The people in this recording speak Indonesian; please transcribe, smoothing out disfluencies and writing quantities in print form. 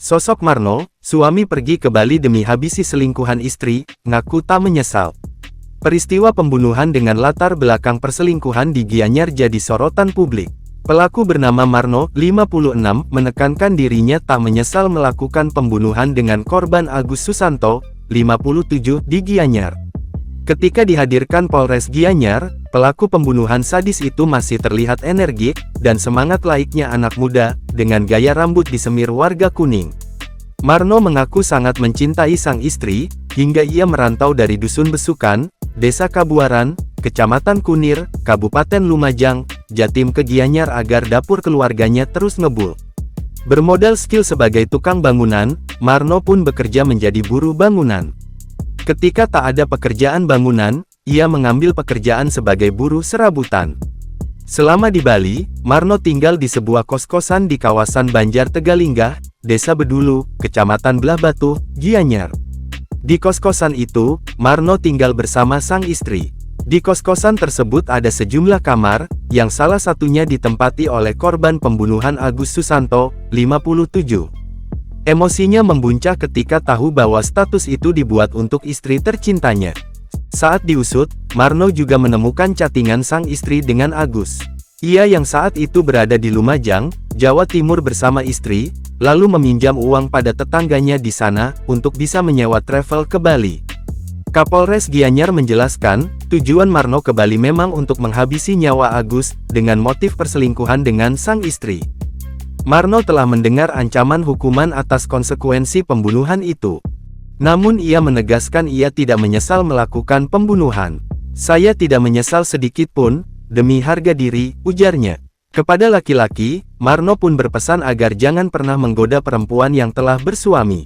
Sosok Marno, suami pergi ke Bali demi habisi selingkuhan istri, ngaku tak menyesal. Peristiwa pembunuhan dengan latar belakang perselingkuhan di Gianyar jadi sorotan publik. Pelaku bernama Marno, 56, menekankan dirinya tak menyesal melakukan pembunuhan dengan korban Agus Susanto, 57, di Gianyar. Ketika dihadirkan Polres Gianyar, pelaku pembunuhan sadis itu masih terlihat energik dan semangat layaknya anak muda, dengan gaya rambut disemir warga kuning. Marno mengaku sangat mencintai sang istri, hingga ia merantau dari Dusun Besukan, Desa Kabuaran, Kecamatan Kunir, Kabupaten Lumajang, Jatim ke Gianyar agar dapur keluarganya terus ngebul. Bermodal skill sebagai tukang bangunan, Marno pun bekerja menjadi buruh bangunan. Ketika tak ada pekerjaan bangunan, ia mengambil pekerjaan sebagai buruh serabutan. Selama di Bali, Marno tinggal di sebuah kos-kosan di kawasan Banjar Tegalinggah, Desa Bedulu, Kecamatan Belah Batu, Gianyar. Di kos-kosan itu, Marno tinggal bersama sang istri. Di kos-kosan tersebut ada sejumlah kamar, yang salah satunya ditempati oleh korban pembunuhan Agus Susanto, 57. Emosinya membuncah ketika tahu bahwa status itu dibuat untuk istri tercintanya. Saat diusut, Marno juga menemukan chattingan sang istri dengan Agus. Ia yang saat itu berada di Lumajang, Jawa Timur bersama istri, lalu meminjam uang pada tetangganya di sana, untuk bisa menyewa travel ke Bali. Kapolres Gianyar menjelaskan, tujuan Marno ke Bali memang untuk menghabisi nyawa Agus, dengan motif perselingkuhan dengan sang istri. Marno telah mendengar ancaman hukuman atas konsekuensi pembunuhan itu. Namun ia menegaskan ia tidak menyesal melakukan pembunuhan. "Saya tidak menyesal sedikit pun, demi harga diri," ujarnya. Kepada laki-laki, Marno pun berpesan agar jangan pernah menggoda perempuan yang telah bersuami.